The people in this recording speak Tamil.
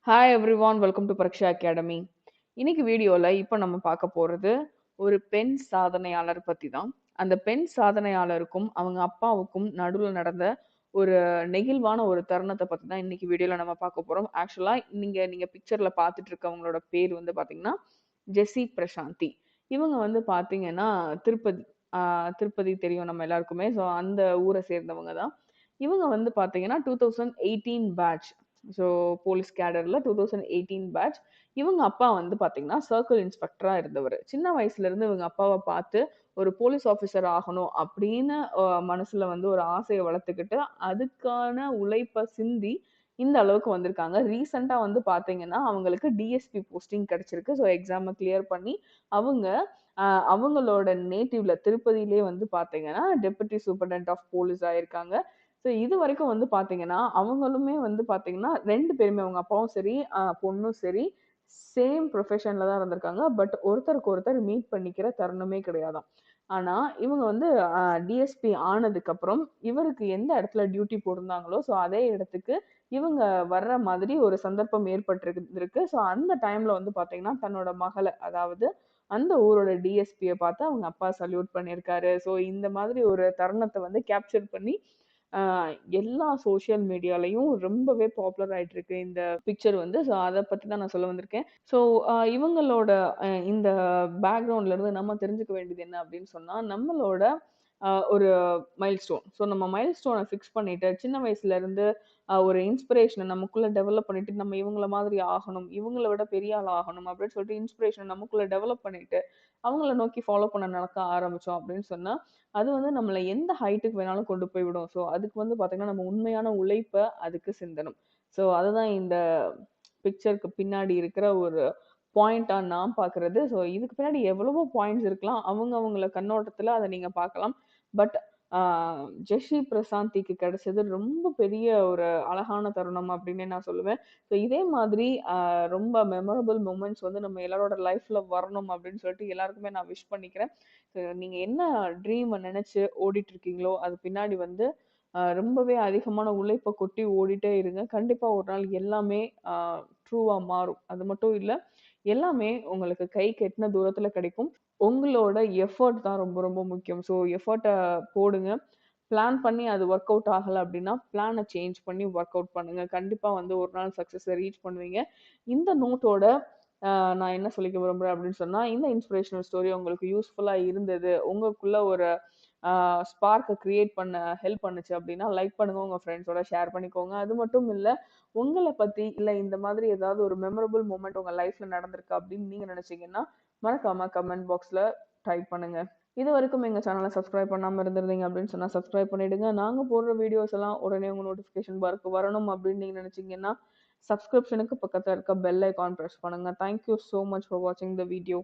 Hi everyone, welcome to Pariksha academy. இன்னைக்கு வீடியோல இப்போ நம்ம பார்க்க போறது ஒரு பெண் சாதனையாளர் பத்தி தான். அந்த பெண் சாதனையாளருக்கும் அவங்க அப்பாவுக்கும் நடுவுல நடந்த ஒரு நெகிழ்வான ஒரு தருணத்தை பத்தி தான் இன்னைக்கு வீடியோல நம்ம பார்க்க போறோம். ஆக்சுவலா நீங்க நீங்க பிக்சர்ல பார்த்துட்டு இருக்கவங்களோட பேர் வந்து பாத்தீங்கன்னா ஜெஸ்ஸி பிரசாந்தி. இவங்க வந்து பாத்தீங்கன்னா திருப்பதி திருப்பதி தெரியும் நம்ம எல்லாருக்குமே. ஸோ அந்த ஊரை சேர்ந்தவங்க தான். இவங்க வந்து பாத்தீங்கன்னா 2018 பேட்ச். ஸோ போலீஸ் கேடர்ல 2018 பேட்ச். இவங்க அப்பா வந்து பாத்தீங்கன்னா சர்க்கிள் இன்ஸ்பெக்டரா இருந்தவர். சின்ன வயசுல இருந்து இவங்க அப்பாவை பார்த்து ஒரு போலீஸ் ஆஃபீஸர் ஆகணும் அப்படின்னு மனசுல வந்து ஒரு ஆசையை வளர்த்துக்கிட்டு அதுக்கான உழைப்ப சிந்தி இந்த அளவுக்கு வந்திருக்காங்க. ரீசெண்டா வந்து பாத்தீங்கன்னா அவங்களுக்கு டிஎஸ்பி போஸ்டிங் கிடைச்சிருக்கு. ஸோ எக்ஸாமை கிளியர் பண்ணி அவங்க அவங்களோட நேட்டிவ்ல திருப்பதியிலே வந்து பாத்தீங்கன்னா டெபுட்டி சூப்பர்டென்ட் ஆஃப் போலீஸ் ஆயிருக்காங்க. ஸோ இது வரைக்கும் வந்து பாத்தீங்கன்னா அவங்களுமே வந்து பாத்தீங்கன்னா 2 பேருமே அவங்க அப்பாவும் சரி பொண்ணும் சரி சேம் ப்ரொஃபஷன்ல தான் இருந்திருக்காங்க. பட் ஒருத்தருக்கு ஒருத்தர் மீட் பண்ணிக்கிற தருணமே கிடையாதாம். ஆனா இவங்க வந்து டிஎஸ்பி ஆனதுக்கு அப்புறம் இவருக்கு எந்த இடத்துல டியூட்டி போட்டிருந்தாங்களோ ஸோ அதே இடத்துக்கு இவங்க வர்ற மாதிரி ஒரு சந்தர்ப்பம் ஏற்பட்டிருக்கு. ஸோ அந்த டைம்ல வந்து பாத்தீங்கன்னா தன்னோட மகளை, அதாவது அந்த ஊரோட டிஎஸ்பியை பார்த்து அவங்க அப்பா சல்யூட் பண்ணியிருக்காரு. ஸோ இந்த மாதிரி ஒரு தருணத்தை வந்து கேப்சர் பண்ணி எல்லா சோசியல் மீடியாலயும் ரொம்பவே பாப்புலர் ஆயிட்டு இருக்கு இந்த பிக்சர் வந்து. ஸோ அத பத்தி தான் நான் சொல்ல வந்திருக்கேன். ஸோ இவங்களோட இந்த பேக்ரவுண்ட்ல இருந்து நம்ம தெரிஞ்சுக்க வேண்டியது என்ன அப்படின்னு சொன்னா, நம்மளோட ஒரு மைல்ஸ்டோன். ஸோ நம்ம மைல்ஸ்டோன ஃபிக்ஸ் பண்ணிட்டு, சின்ன வயசுல இருந்து ஒரு இன்ஸ்பிரேஷன நமக்குள்ள டெவலப் பண்ணிட்டு, நம்ம இவங்கள மாதிரி ஆகணும், இவங்கள விட பெரிய ஆள் ஆகணும் அப்படின்னு சொல்லிட்டு இன்ஸ்பிரேஷன நமக்குள்ள டெவலப் பண்ணிட்டு, அவங்கள நோக்கி ஃபாலோ பண்ண நடக்க ஆரம்பிச்சோம் அப்படின்னு சொன்னா, அது வந்து நம்மள எந்த ஹைட்டுக்கு வேணாலும் கொண்டு போய் விடும். ஸோ அதுக்கு வந்து பார்த்தீங்கன்னா, நம்ம உண்மையான உழைப்ப அதுக்கு சிந்தணும். ஸோ அதுதான் இந்த பிக்சருக்கு பின்னாடி இருக்கிற ஒரு பாயிண்ட்டா நான் பார்க்குறது. ஸோ இதுக்கு பின்னாடி எவ்வளவோ பாயிண்ட்ஸ் இருக்கலாம். அவங்க அவங்கள கண்ணோட்டத்துல அத நீங்க பார்க்கலாம். பட் ஆ ஜெஷி பிரசாந்திக்கு கிடைச்சது ரொம்ப பெரிய ஒரு அழகான தருணம் அப்டின்னே நான் சொல்லுவேன். ஸோ இதே மாதிரி ரொம்ப மெமரபிள் மொமெண்ட்ஸ் வந்து நம்ம எல்லாரோட லைஃப்ல வரணும் அப்டின்னு சொல்லிட்டு எல்லாருக்குமே நான் விஷ் பண்ணிக்கிறேன். நீங்க என்ன ட்ரீம நெனச்சு ஓடிட்டு இருக்கீங்களோ, அது பின்னாடி வந்து ரொம்பவே அதிகமான உழைப்ப கொட்டி ஓடிட்டே இருங்க. கண்டிப்பா ஒரு நாள் எல்லாமே அ ட்ரூவா மாறும். அது மட்டும் இல்ல, எல்லாமே உங்களுக்கு கைக்கு எட்டுன தூரத்துல கிடைக்கும். உங்களோட எஃபோர்ட் தான் ரொம்ப ரொம்ப முக்கியம். ஸோ எஃபோர்ட்ட போடுங்க. பிளான் பண்ணி அது ஒர்க் அவுட் ஆகல அப்டின்னா, பிளான சேஞ்ச் பண்ணி ஒர்க் அவுட் பண்ணுங்க. கண்டிப்பா வந்து ஒரு நாள் சக்சஸ ரீச் பண்ணுவீங்க. இந்த நோட்டோட நான் என்ன சொல்லிக்க விரும்புறேன் அப்படின்னு சொன்னா, இந்த இன்ஸ்பிரேஷனல் ஸ்டோரி உங்களுக்கு யூஸ்ஃபுல்லா இருந்தது. உங்களுக்குள்ள ஒரு ஸ்பார்க்க கிரியேட் பண்ண ஹெல்ப் பண்ணுச்சு அப்படின்னா, லைக் பண்ணுங்க. உங்க ஃப்ரெண்ட்ஸோட ஷேர் பண்ணிக்கோங்க. அது மட்டும் இல்ல, உங்கள பத்தி இல்ல இந்த மாதிரி ஏதாவது ஒரு மெமரபிள் மொமெண்ட் உங்க லைஃப்ல நடந்திருக்கு அப்படின்னு நீங்க நினைச்சீங்கன்னா, மறக்காம கமெண்ட் பாக்ஸ்ல டைப் பண்ணுங்க. இதுவரைக்கும் எங்க சேனல சப்ஸ்கிரைப் பண்ணாம இருந்திருந்தீங்க அப்படின்னு சொன்னா, சப்ஸ்கிரைப் பண்ணிடுங்க. நாங்க போடுற வீடியோஸ் எல்லாம் உடனே உங்க நோட்டிஃபிகேஷன் பார்க்கு வரணும் அப்படின்னு நீங்க நினைச்சீங்கன்னா, சப்ஸ்கிரிப்ஷனுக்கு பக்கத்துல இருக்க பெல் ஐகான் பிரஸ் பண்ணுங்க. Thank you so much for வாட்சிங் த வீடியோ.